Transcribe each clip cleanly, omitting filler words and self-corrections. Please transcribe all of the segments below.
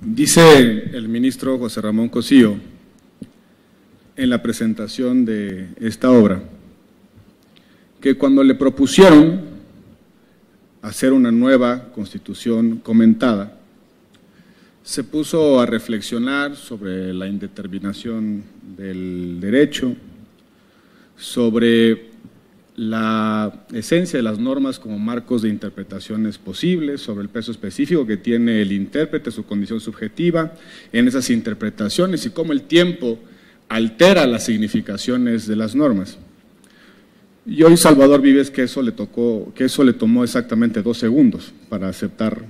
Dice el ministro José Ramón Cosío en la presentación de esta obra que cuando le propusieron hacer una nueva constitución comentada, se puso a reflexionar sobre la indeterminación del derecho, sobre la esencia de las normas como marcos de interpretaciones posibles, sobre el peso específico que tiene el intérprete, su condición subjetiva en esas interpretaciones y cómo el tiempo altera las significaciones de las normas. Y hoy Salvador Vives que eso le tomó exactamente 2 segundos para aceptar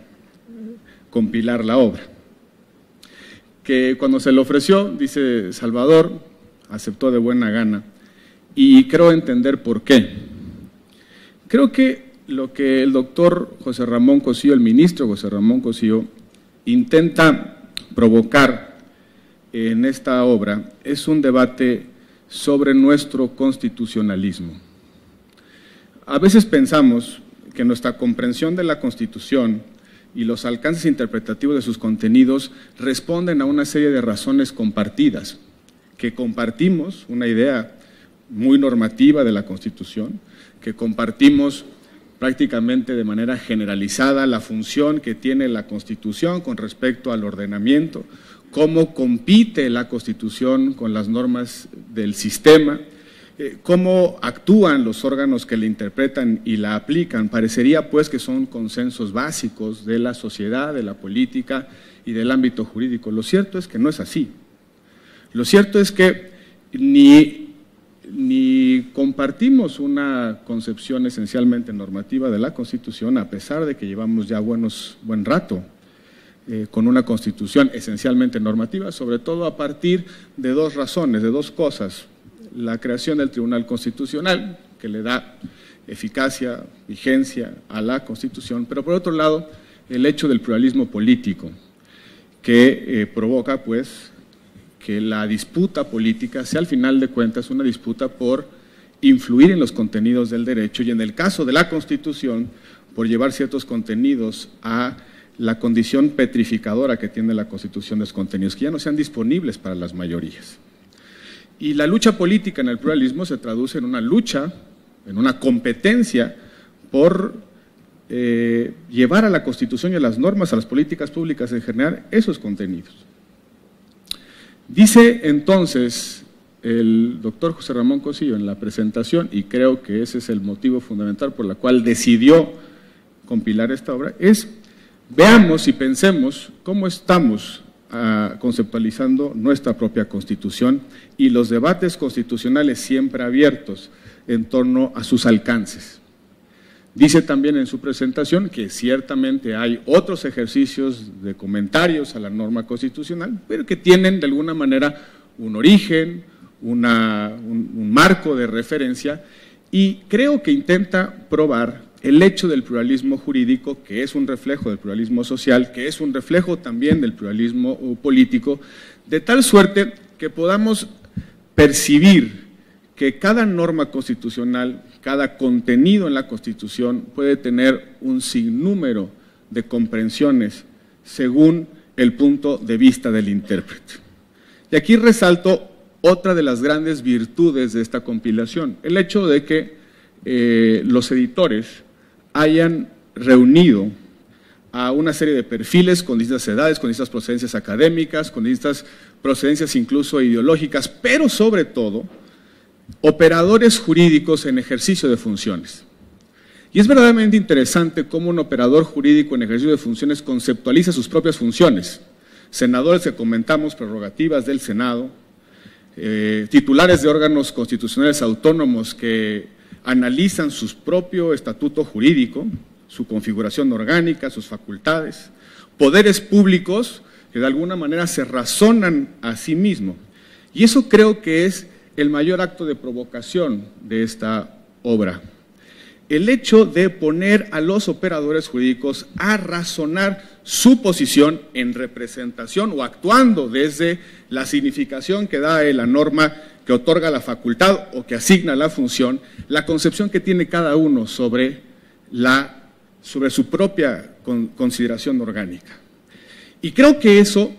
compilar la obra. Que cuando se le ofreció, dice Salvador, aceptó de buena gana. Y creo entender por qué. Creo que lo que el doctor José Ramón Cosío, el ministro José Ramón Cosío, intenta provocar en esta obra es un debate sobre nuestro constitucionalismo. A veces pensamos que nuestra comprensión de la Constitución y los alcances interpretativos de sus contenidos responden a una serie de razones compartidas, que compartimos una idea muy normativa de la Constitución, que compartimos prácticamente de manera generalizada la función que tiene la Constitución con respecto al ordenamiento, cómo compite la Constitución con las normas del sistema, cómo actúan los órganos que la interpretan y la aplican. Parecería pues que son consensos básicos de la sociedad, de la política y del ámbito jurídico. Lo cierto es que no es así. Lo cierto es que ni compartimos una concepción esencialmente normativa de la Constitución, a pesar de que llevamos ya buen rato con una Constitución esencialmente normativa, sobre todo a partir de 2 razones, de 2 cosas. La creación del Tribunal Constitucional, que le da eficacia, vigencia a la Constitución, pero por otro lado, el hecho del pluralismo político, que provoca pues que la disputa política sea al final de cuentas una disputa por influir en los contenidos del derecho y en el caso de la Constitución por llevar ciertos contenidos a la condición petrificadora que tiene la Constitución de los contenidos, que ya no sean disponibles para las mayorías. Y la lucha política en el pluralismo se traduce en una lucha, en una competencia por llevar a la Constitución y a las normas, a las políticas públicas en general, esos contenidos. Dice entonces el doctor José Ramón Cosío en la presentación, y creo que ese es el motivo fundamental por el cual decidió compilar esta obra, es veamos y pensemos cómo estamos conceptualizando nuestra propia Constitución y los debates constitucionales siempre abiertos en torno a sus alcances. Dice también en su presentación que ciertamente hay otros ejercicios de comentarios a la norma constitucional, pero que tienen de alguna manera un origen, un marco de referencia, y creo que intenta probar el hecho del pluralismo jurídico, que es un reflejo del pluralismo social, que es un reflejo también del pluralismo político, de tal suerte que podamos percibir que cada norma constitucional, cada contenido en la Constitución puede tener un sinnúmero de comprensiones según el punto de vista del intérprete. Y aquí resalto otra de las grandes virtudes de esta compilación, el hecho de que los editores hayan reunido a una serie de perfiles con distintas edades, con distintas procedencias académicas, con distintas procedencias incluso ideológicas, pero sobre todo operadores jurídicos en ejercicio de funciones. Y es verdaderamente interesante cómo un operador jurídico en ejercicio de funciones conceptualiza sus propias funciones. Senadores que comentamos, prerrogativas del Senado, titulares de órganos constitucionales autónomos que analizan su propio estatuto jurídico, su configuración orgánica, sus facultades, poderes públicos que de alguna manera se razonan a sí mismos. Y eso creo que es el mayor acto de provocación de esta obra. El hecho de poner a los operadores jurídicos a razonar su posición en representación o actuando desde la significación que da la norma que otorga la facultad o que asigna la función, la concepción que tiene cada uno sobre su propia consideración orgánica. Y creo que eso,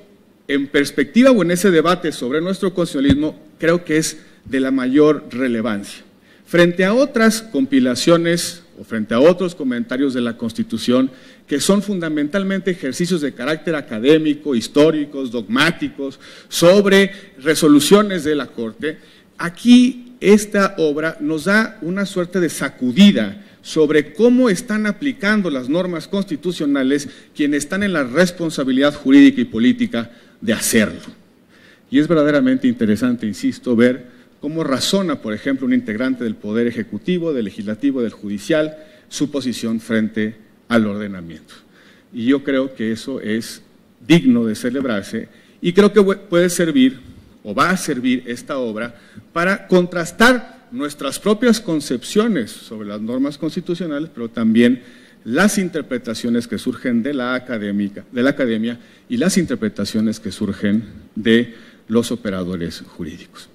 en perspectiva o en ese debate sobre nuestro constitucionalismo, creo que es de la mayor relevancia. Frente a otras compilaciones o frente a otros comentarios de la Constitución que son fundamentalmente ejercicios de carácter académico, históricos, dogmáticos, sobre resoluciones de la Corte, aquí esta obra nos da una suerte de sacudida sobre cómo están aplicando las normas constitucionales quienes están en la responsabilidad jurídica y política de hacerlo. Y es verdaderamente interesante, insisto, ver cómo razona, por ejemplo, un integrante del Poder Ejecutivo, del Legislativo, del Judicial, su posición frente al ordenamiento. Y yo creo que eso es digno de celebrarse y creo que puede servir, o va a servir esta obra, para contrastar nuestras propias concepciones sobre las normas constitucionales, pero también las interpretaciones que surgen de la academia y las interpretaciones que surgen de los operadores jurídicos.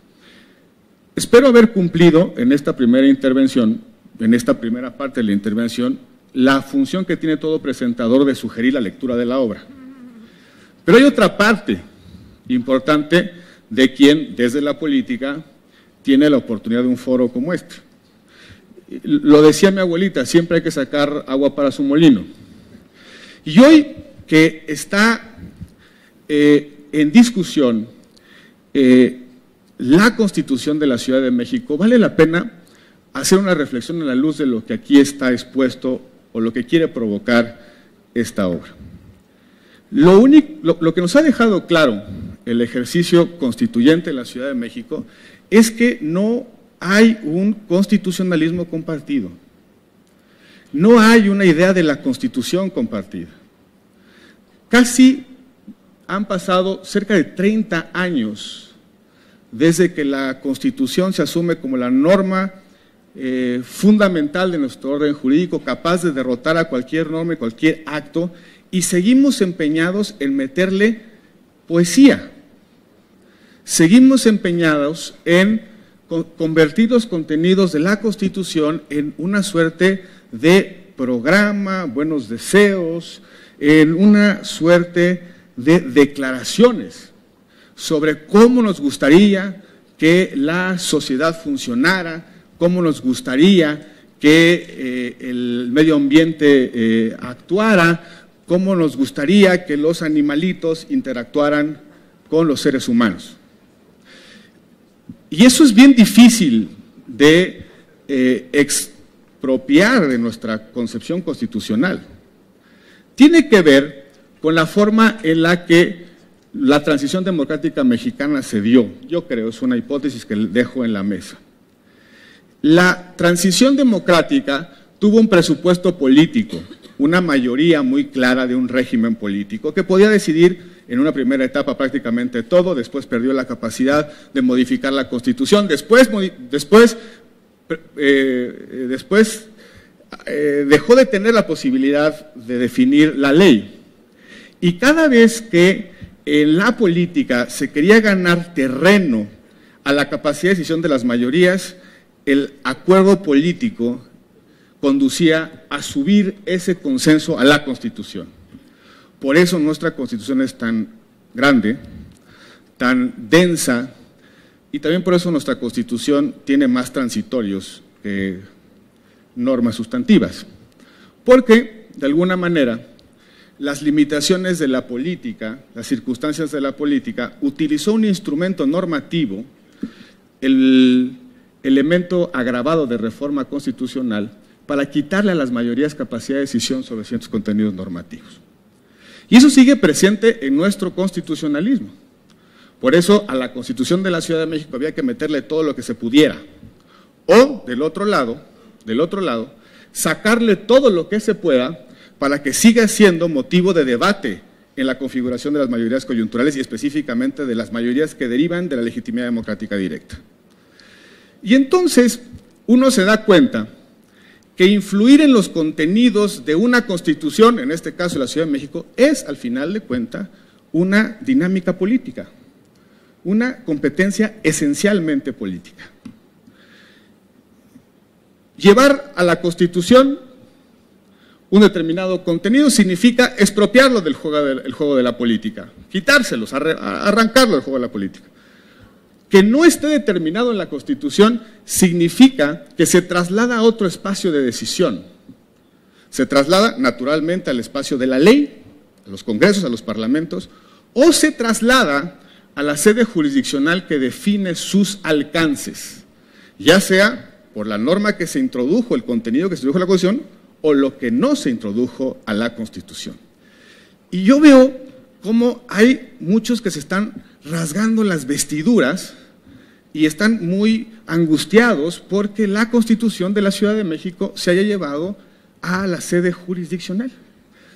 Espero haber cumplido en esta primera intervención, en esta primera parte de la intervención, la función que tiene todo presentador de sugerir la lectura de la obra. Pero hay otra parte importante de quien, desde la política, tiene la oportunidad de un foro como este. Lo decía mi abuelita, siempre hay que sacar agua para su molino. Y hoy que está en discusión la Constitución de la Ciudad de México, vale la pena hacer una reflexión a la luz de lo que aquí está expuesto o lo que quiere provocar esta obra. Lo que nos ha dejado claro el ejercicio constituyente en la Ciudad de México es que no hay un constitucionalismo compartido. No hay una idea de la Constitución compartida. Casi han pasado cerca de 30 años desde que la Constitución se asume como la norma fundamental de nuestro orden jurídico, capaz de derrotar a cualquier norma y cualquier acto, y seguimos empeñados en meterle poesía. Seguimos empeñados en convertir los contenidos de la Constitución en una suerte de programa, buenos deseos, en una suerte de declaraciones sobre cómo nos gustaría que la sociedad funcionara, cómo nos gustaría que el medio ambiente actuara, cómo nos gustaría que los animalitos interactuaran con los seres humanos. Y eso es bien difícil de expropiar de nuestra concepción constitucional. Tiene que ver con la forma en la que la transición democrática mexicana se dio. Yo creo, es una hipótesis que dejo en la mesa. La transición democrática tuvo un presupuesto político, una mayoría muy clara de un régimen político que podía decidir en una primera etapa prácticamente todo, después perdió la capacidad de modificar la Constitución, después dejó de tener la posibilidad de definir la ley. Y cada vez que en la política se quería ganar terreno a la capacidad de decisión de las mayorías, el acuerdo político conducía a subir ese consenso a la Constitución. Por eso nuestra Constitución es tan grande, tan densa, y también por eso nuestra Constitución tiene más transitorios que normas sustantivas. Porque, de alguna manera, las limitaciones de la política, las circunstancias de la política, utilizó un instrumento normativo, el elemento agravado de reforma constitucional, para quitarle a las mayorías capacidad de decisión sobre ciertos contenidos normativos. Y eso sigue presente en nuestro constitucionalismo. Por eso a la Constitución de la Ciudad de México había que meterle todo lo que se pudiera. O, del otro lado, sacarle todo lo que se pueda para que siga siendo motivo de debate en la configuración de las mayorías coyunturales y específicamente de las mayorías que derivan de la legitimidad democrática directa. Y entonces uno se da cuenta que influir en los contenidos de una Constitución, en este caso la Ciudad de México, es al final de cuentas una dinámica política, una competencia esencialmente política. Llevar a la Constitución un determinado contenido significa expropiarlo del juego de la política, quitárselos, arrancarlo del juego de la política. Que no esté determinado en la Constitución significa que se traslada a otro espacio de decisión. Se traslada naturalmente al espacio de la ley, a los congresos, a los parlamentos, o se traslada a la sede jurisdiccional que define sus alcances, ya sea por la norma que se introdujo, el contenido que se introdujo a la Constitución, o lo que no se introdujo a la Constitución. Y yo veo cómo hay muchos que se están rasgando las vestiduras y están muy angustiados porque la Constitución de la Ciudad de México se haya llevado a la sede jurisdiccional,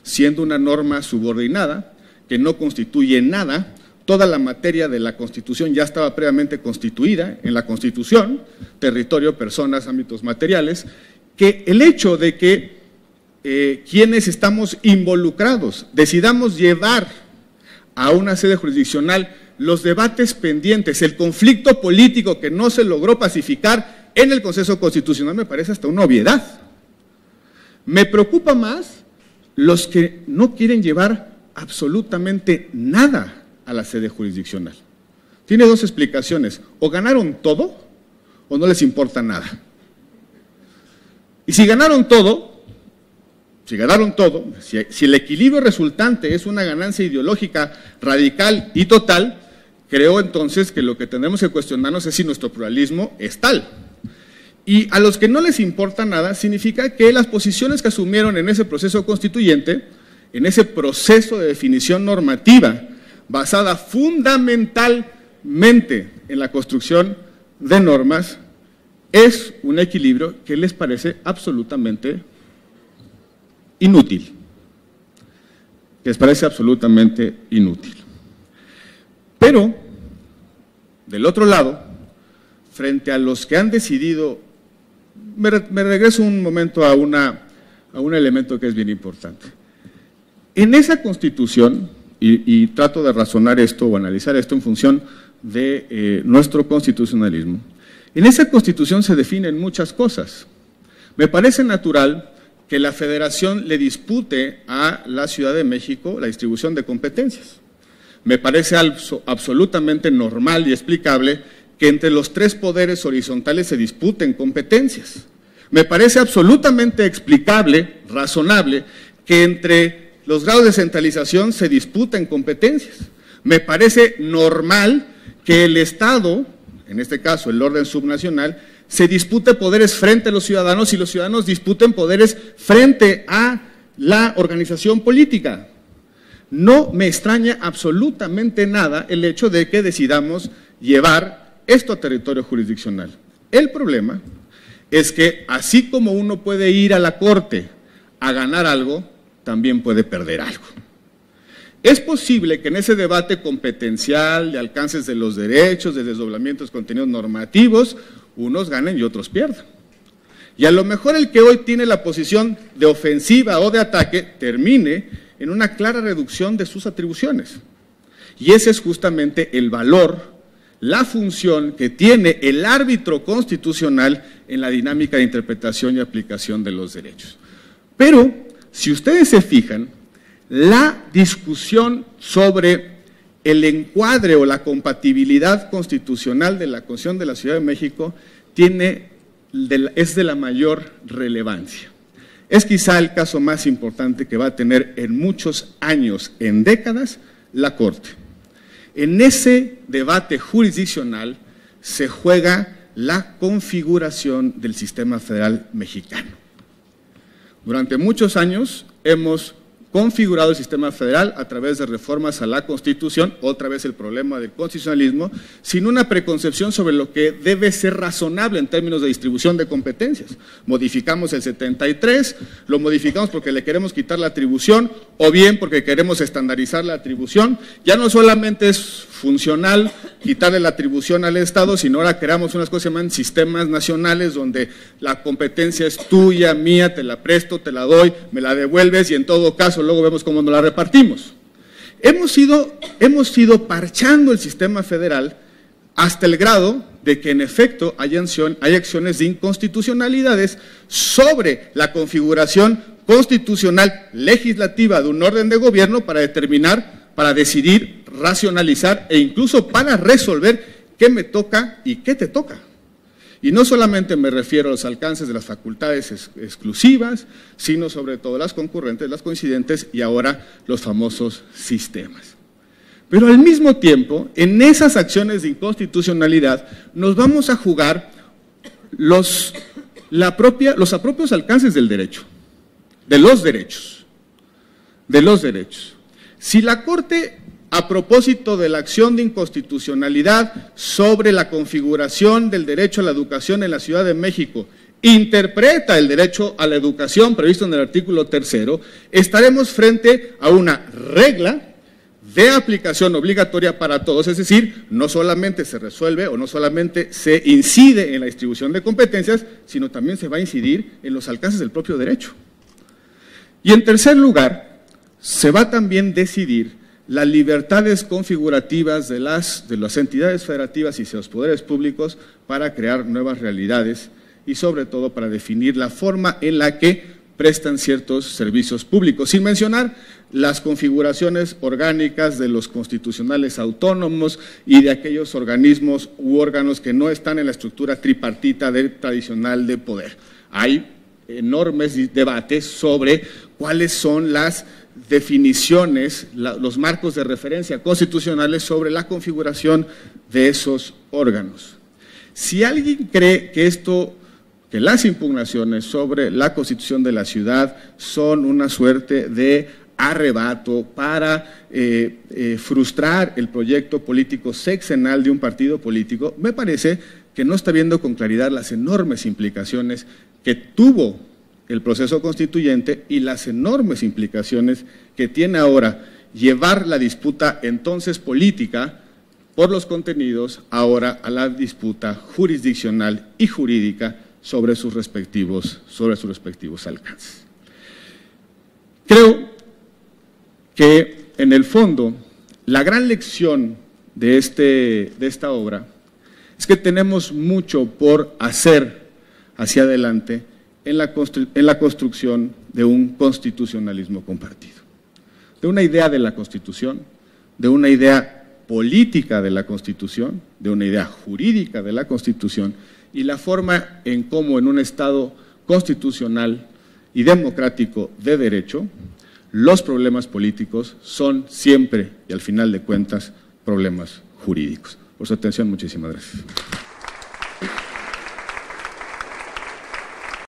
siendo una norma subordinada que no constituye nada. Toda la materia de la Constitución ya estaba previamente constituida en la Constitución, territorio, personas, ámbitos materiales, que el hecho de que quienes estamos involucrados decidamos llevar a una sede jurisdiccional los debates pendientes, el conflicto político que no se logró pacificar en el Consejo Constitucional, me parece hasta una obviedad. Me preocupa más los que no quieren llevar absolutamente nada a la sede jurisdiccional. Tiene dos explicaciones: o ganaron todo o no les importa nada. Y si ganaron todo, si el equilibrio resultante es una ganancia ideológica radical y total, creo entonces que lo que tendremos que cuestionarnos es si nuestro pluralismo es tal. Y a los que no les importa nada significa que las posiciones que asumieron en ese proceso constituyente, en ese proceso de definición normativa, basada fundamentalmente en la construcción de normas, es un equilibrio que les parece absolutamente inútil. Les parece absolutamente inútil. Pero, del otro lado, frente a los que han decidido, me regreso un momento a un elemento que es bien importante. En esa Constitución, y trato de razonar esto o analizar esto en función de nuestro constitucionalismo, en esa Constitución se definen muchas cosas. Me parece natural que la Federación le dispute a la Ciudad de México la distribución de competencias. Me parece absolutamente normal y explicable que entre los tres poderes horizontales se disputen competencias. Me parece absolutamente explicable, razonable, que entre los grados de centralización se disputen competencias. Me parece normal que el Estado, en este caso el orden subnacional, se dispute poderes frente a los ciudadanos y los ciudadanos disputen poderes frente a la organización política. No me extraña absolutamente nada el hecho de que decidamos llevar esto a territorio jurisdiccional. El problema es que así como uno puede ir a la Corte a ganar algo, también puede perder algo. Es posible que en ese debate competencial, de alcances de los derechos, de desdoblamientos, contenidos normativos, unos ganen y otros pierdan. Y a lo mejor el que hoy tiene la posición de ofensiva o de ataque termine en una clara reducción de sus atribuciones. Y ese es justamente el valor, la función que tiene el árbitro constitucional en la dinámica de interpretación y aplicación de los derechos. Pero, si ustedes se fijan, la discusión sobre el encuadre o la compatibilidad constitucional de la Constitución de la Ciudad de México es de la mayor relevancia. Es quizá el caso más importante que va a tener en muchos años, en décadas, la Corte. En ese debate jurisdiccional se juega la configuración del sistema federal mexicano. Durante muchos años hemos configurado el sistema federal a través de reformas a la Constitución, otra vez el problema del constitucionalismo, sin una preconcepción sobre lo que debe ser razonable en términos de distribución de competencias. Modificamos el 73, lo modificamos porque le queremos quitar la atribución o bien porque queremos estandarizar la atribución. Ya no solamente es funcional quitarle la atribución al Estado, sino ahora creamos unas cosas que se llaman sistemas nacionales donde la competencia es tuya, mía, te la presto, te la doy, me la devuelves y en todo caso luego vemos cómo nos la repartimos. Hemos ido parchando el sistema federal hasta el grado de que en efecto hay acciones de inconstitucionalidades sobre la configuración constitucional legislativa de un orden de gobierno para determinar, para decidir, racionalizar e incluso para resolver qué me toca y qué te toca. Y no solamente me refiero a los alcances de las facultades exclusivas, sino sobre todo las concurrentes, las coincidentes y ahora los famosos sistemas. Pero al mismo tiempo, en esas acciones de inconstitucionalidad, nos vamos a jugar los propios alcances del derecho, de los derechos. Si la Corte, a propósito de la acción de inconstitucionalidad sobre la configuración del derecho a la educación en la Ciudad de México, interpreta el derecho a la educación previsto en el artículo 3º, estaremos frente a una regla de aplicación obligatoria para todos, es decir, no solamente se resuelve o no solamente se incide en la distribución de competencias, sino también se va a incidir en los alcances del propio derecho. Y en tercer lugar, se va también a decidir las libertades configurativas de las entidades federativas y de los poderes públicos para crear nuevas realidades y sobre todo para definir la forma en la que prestan ciertos servicios públicos, sin mencionar las configuraciones orgánicas de los constitucionales autónomos y de aquellos organismos u órganos que no están en la estructura tripartita tradicional de poder. Hay enormes debates sobre cuáles son las definiciones, los marcos de referencia constitucionales sobre la configuración de esos órganos. Si alguien cree que las impugnaciones sobre la Constitución de la ciudad son una suerte de arrebato para frustrar el proyecto político sexenal de un partido político, me parece que no está viendo con claridad las enormes implicaciones que tuvo el proceso constituyente y las enormes implicaciones que tiene ahora llevar la disputa entonces política por los contenidos ahora a la disputa jurisdiccional y jurídica sobre sus respectivos alcances. Creo que en el fondo la gran lección de esta obra es que tenemos mucho por hacer hacia adelante en la construcción de un constitucionalismo compartido, de una idea de la Constitución, de una idea política de la Constitución, de una idea jurídica de la Constitución y la forma en cómo en un Estado constitucional y democrático de derecho los problemas políticos son siempre y al final de cuentas problemas jurídicos. Por su atención, muchísimas gracias.